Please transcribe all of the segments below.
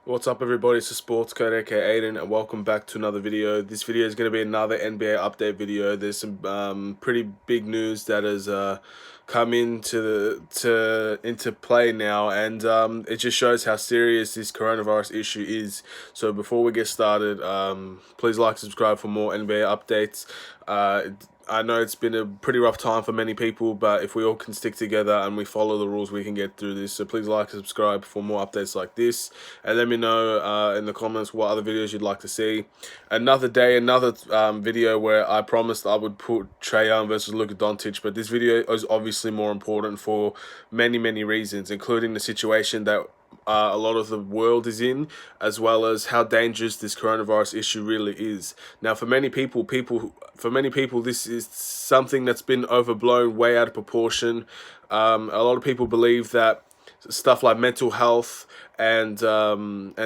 What's up everybody, it's the Sports Code aka Aiden and welcome back to another video. This video is going to be another NBA update video. There's some pretty big news that has come into play now, and it just shows how serious this coronavirus issue is. So before we get started, please like, subscribe for more NBA updates. I know it's been a pretty rough time for many people, but if we all can stick together and we follow the rules, we can get through this. So please like and subscribe for more updates like this, and let me know in the comments what other videos you'd like to see. Another day, another video where I promised I would put Trae Young versus Luka Doncic, but this video is obviously more important for many reasons, including the situation that a lot of the world is in, as well as how dangerous this coronavirus issue really is. Now, for many people, this is something that's been overblown way out of proportion. A lot of people believe that stuff like mental health and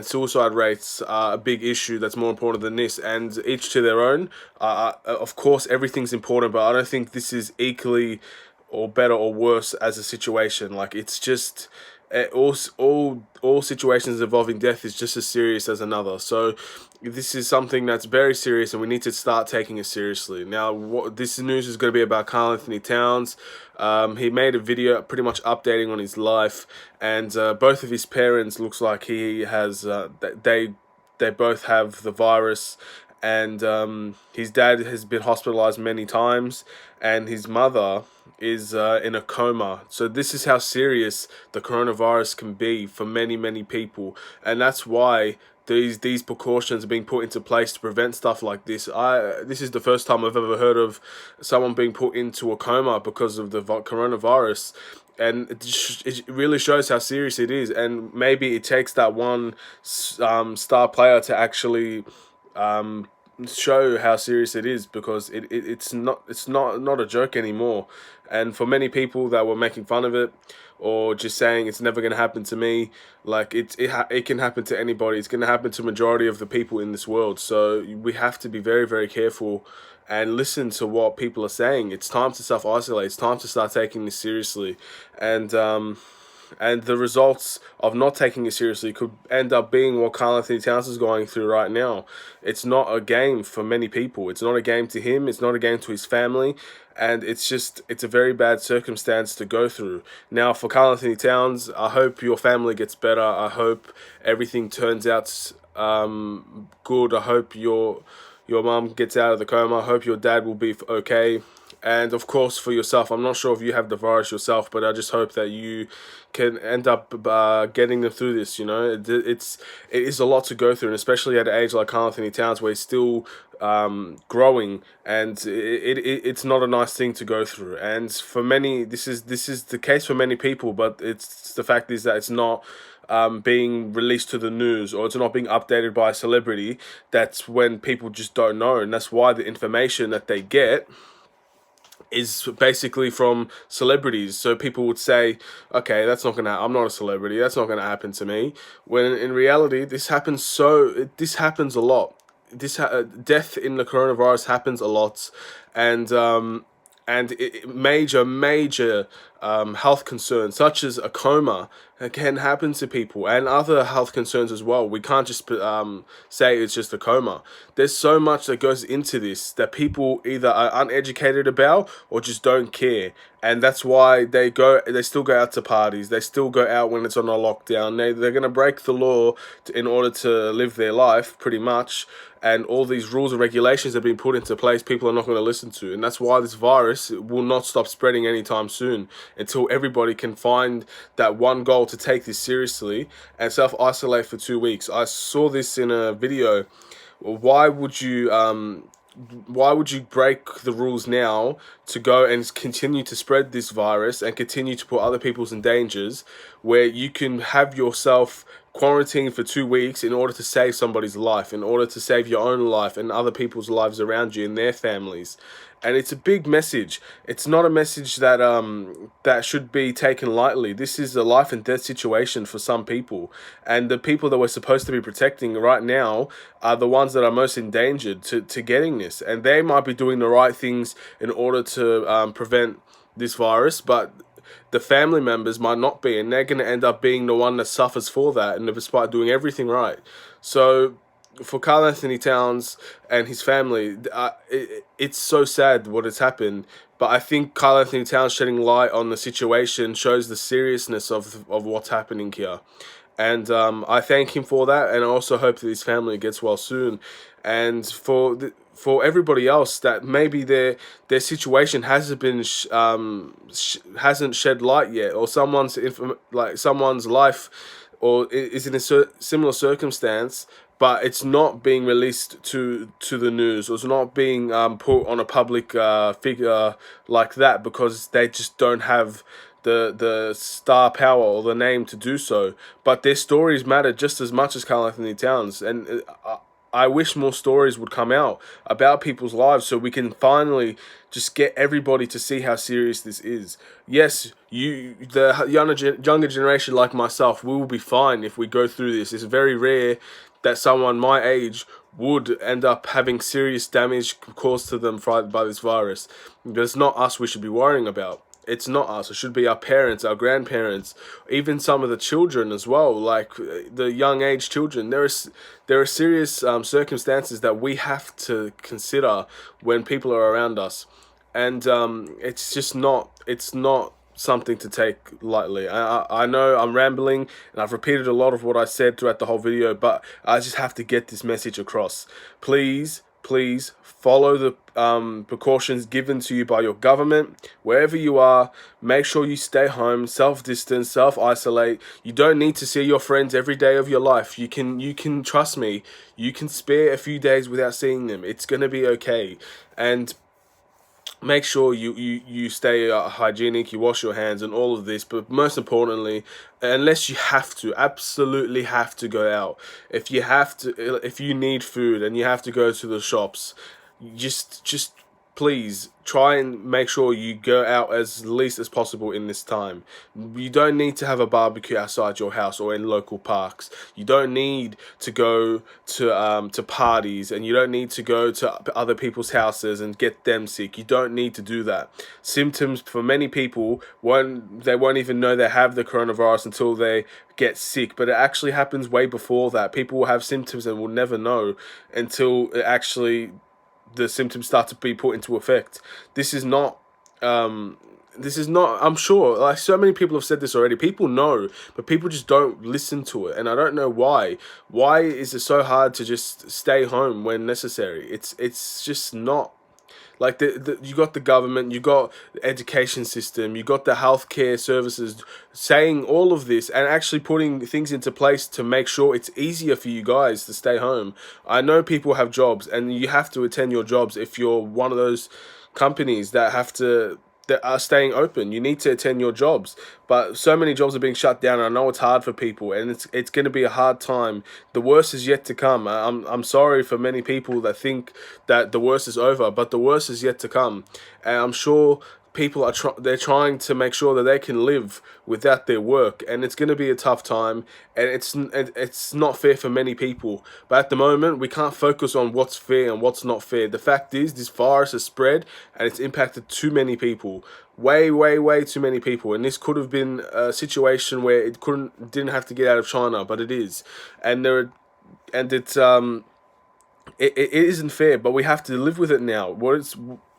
suicide rates are a big issue that's more important than this, and each to their own. Of course, everything's important, but I don't think this is equally or better or worse as a situation. Like, it's just all situations involving death is just as serious as another. So this is something that's very serious, and we need to start taking it seriously. Now, this news is going to be about Karl Anthony Towns. He made a video pretty much updating on his life, and both of his parents looks like he has they both have the virus, and his dad has been hospitalized many times, and his mother is in a coma. So this is how serious the coronavirus can be for many people, and that's why these precautions are being put into place to prevent stuff like this. This is the first time I've ever heard of someone being put into a coma because of the coronavirus, and it really shows how serious it is. And maybe it takes that one star player to actually show how serious it is, because it's not a joke anymore. And for many people that were making fun of it, or just saying it's never going to happen to me, like it can happen to anybody. It's going to happen to majority of the people in this world. So we have to be very careful and listen to what people are saying. It's time to self-isolate. It's time to start taking this seriously, and the results of not taking it seriously could end up being what Karl Anthony Towns is going through right now. It's not a game for many people. It's not a game to him. It's not a game to his family. And it's a very bad circumstance to go through. Now, for Karl Anthony Towns, I hope your family gets better. I hope everything turns out good. I hope your mom gets out of the coma. I hope your dad will be okay. And of course, for yourself, I'm not sure if you have the virus yourself, but I just hope that you can end up getting them through this. You know, it is a lot to go through, and especially at an age like Karl Anthony Towns, where he's still growing, and it's not a nice thing to go through. And for many, this is the case for many people, but the fact is that it's not being released to the news, or it's not being updated by a celebrity. That's when people just don't know, and that's why the information that they get is basically from celebrities. So people would say, okay, I'm not a celebrity, that's not gonna happen to me, when in reality this happens a lot. Death in the coronavirus happens a lot, and major health concerns such as a coma can happen to people, and other health concerns as well. We can't just say it's just a coma. There's so much that goes into this that people either are uneducated about or just don't care, and that's why they still go out to parties. They still go out when it's on a lockdown. They're gonna break the law in order to live their life, pretty much. And all these rules and regulations have been put into place, people are not going to listen to. And that's why this virus will not stop spreading anytime soon, until everybody can find that one goal to take this seriously and self-isolate for 2 weeks. I saw this in a video. Why would you break the rules now to go and continue to spread this virus and continue to put other people in dangers, where you can have yourself quarantined for 2 weeks in order to save somebody's life, in order to save your own life and other people's lives around you and their families? And it's a big message. It's not a message that that should be taken lightly. This is a life and death situation for some people, and the people that we're supposed to be protecting right now are the ones that are most endangered to getting this. And they might be doing the right things in order to prevent this virus, but the family members might not be, and they're going to end up being the one that suffers for that, and despite doing everything right. So for Karl Anthony Towns and his family, it's so sad what has happened. But I think Karl Anthony Towns shedding light on the situation shows the seriousness of what's happening here. And I thank him for that, and I also hope that his family gets well soon. And for everybody else that maybe their situation hasn't been hasn't shed light yet, or someone's life or is in a similar circumstance, but it's not being released to the news, or it's not being put on a public figure like that, because they just don't have the star power or the name to do so. But their stories matter just as much as Karl Anthony Towns, and I wish more stories would come out about people's lives, so we can finally just get everybody to see how serious this is. Yes, the younger generation like myself, we will be fine if we go through this. It's very rare that someone my age would end up having serious damage caused to them by this virus. But it's not us we should be worrying about. It's not us. It should be our parents, our grandparents, even some of the children as well, like the young age children. There are serious circumstances that we have to consider when people are around us, and it's just not. It's not something to take lightly. I know I'm rambling, and I've repeated a lot of what I said throughout the whole video, but I just have to get this message across. Please follow the precautions given to you by your government. Wherever you are, make sure you stay home, self-distance, self-isolate. You don't need to see your friends every day of your life. You can trust me, you can spare a few days without seeing them. It's gonna be okay. And make sure you stay hygienic, you wash your hands and all of this. But most importantly, unless you have to, absolutely have to go out, if you need food and you have to go to the shops, just please try and make sure you go out as least as possible in this time. You don't need to have a barbecue outside your house or in local parks. You don't need to go to parties, and you don't need to go to other people's houses and get them sick. You don't need to do that. Symptoms for many people, they won't even know they have the coronavirus until they get sick, but it actually happens way before that. People will have symptoms and will never know until the symptoms start to be put into effect. This is not, I'm sure, like so many people have said this already, people know, but people just don't listen to it, and I don't know why. Why is it so hard to just stay home when necessary? It's just not. Like you got the government, you got the education system, you got the healthcare services saying all of this and actually putting things into place to make sure it's easier for you guys to stay home. I know people have jobs, and you have to attend your jobs if you're one of those companies that are staying open. You need to attend your jobs, but so many jobs are being shut down. I know it's hard for people, and it's going to be a hard time. The worst is yet to come. I'm sorry for many people that think that the worst is over, but the worst is yet to come. And I'm sure people are they're trying to make sure that they can live without their work, and it's going to be a tough time, and it's not fair for many people. But at the moment, we can't focus on what's fair and what's not fair. The fact is, this virus has spread and it's impacted too many people, way too many people, and this could have been a situation where it didn't have to get out of China, but it is. And it isn't fair, but we have to live with it now.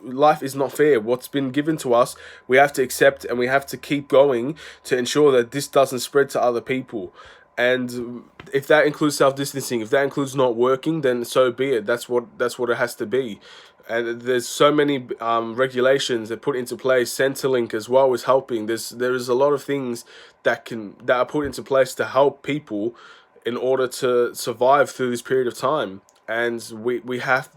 Life is not fair. What's been given to us, we have to accept, and we have to keep going to ensure that this doesn't spread to other people. And if that includes self-distancing, if that includes not working, then so be it. That's what it has to be. And there's so many regulations that put into place. Centrelink as well is helping. There is a lot of things that are put into place to help people in order to survive through this period of time. And we have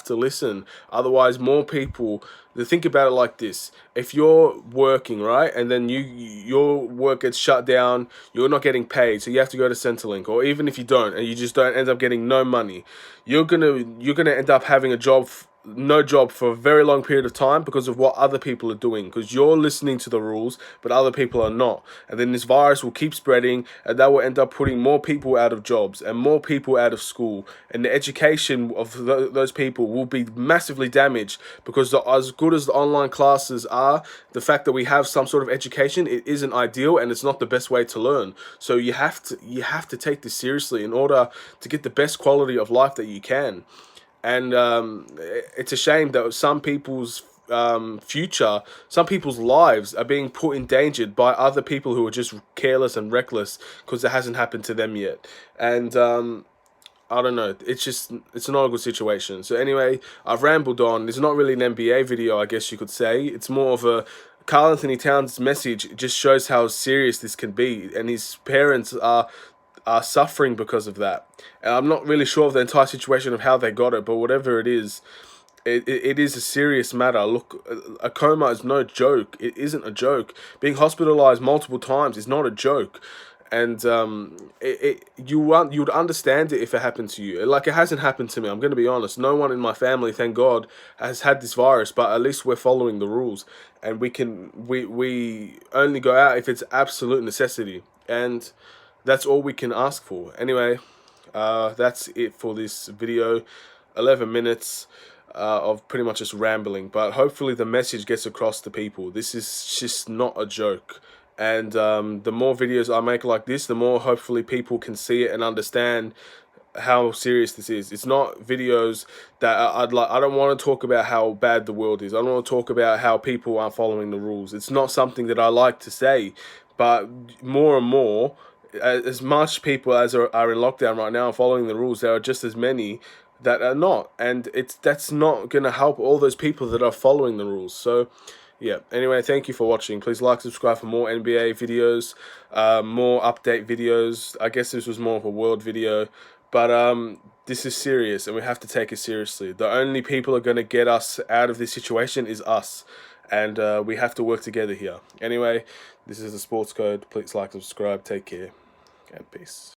to listen. Otherwise, more people. Think about it like this: if you're working, right, and then your work gets shut down, you're not getting paid, so you have to go to Centrelink. Or even if you don't, and you just don't end up getting no money, you're gonna end up having a job no job for a very long period of time because of what other people are doing, because you're listening to the rules but other people are not, and then this virus will keep spreading, and that will end up putting more people out of jobs and more people out of school, and the education of those people will be massively damaged, because as good as the online classes are, the fact that we have some sort of education, it isn't ideal and it's not the best way to learn. So you have to take this seriously in order to get the best quality of life that you can. And it's a shame that some people's future, some people's lives are being put in danger by other people who are just careless and reckless because it hasn't happened to them yet. And I don't know, it's not a good situation. So anyway, I've rambled on. It's not really an NBA video, I guess you could say. It's more of a Karl Anthony Towns message. It just shows how serious this can be, and his parents are suffering because of that. And I'm not really sure of the entire situation of how they got it, but whatever it is, it is a serious matter. Look, a coma is no joke. It isn't a joke. Being hospitalized multiple times is not a joke. And you would understand it if it happened to you. Like, it hasn't happened to me. I'm going to be honest. No one in my family, thank God, has had this virus. But at least we're following the rules, and we only go out if it's absolute necessity. And that's all we can ask for. Anyway, that's it for this video. 11 minutes of pretty much just rambling, but hopefully the message gets across to people. This is just not a joke. And the more videos I make like this, the more hopefully people can see it and understand how serious this is. It's not videos that I don't want to talk about how bad the world is. I don't want to talk about how people aren't following the rules. It's not something that I like to say. But more and more, as much people as are in lockdown right now and following the rules, there are just as many that are not, and that's not going to help all those people that are following the rules. So yeah, anyway, thank you for watching. Please like, subscribe for more NBA videos, more update videos. I guess this was more of a world video, but this is serious and we have to take it seriously. The only people who are going to get us out of this situation is us, and we have to work together here. Anyway, this is the Sports Code. Please like, subscribe, take care, and peace.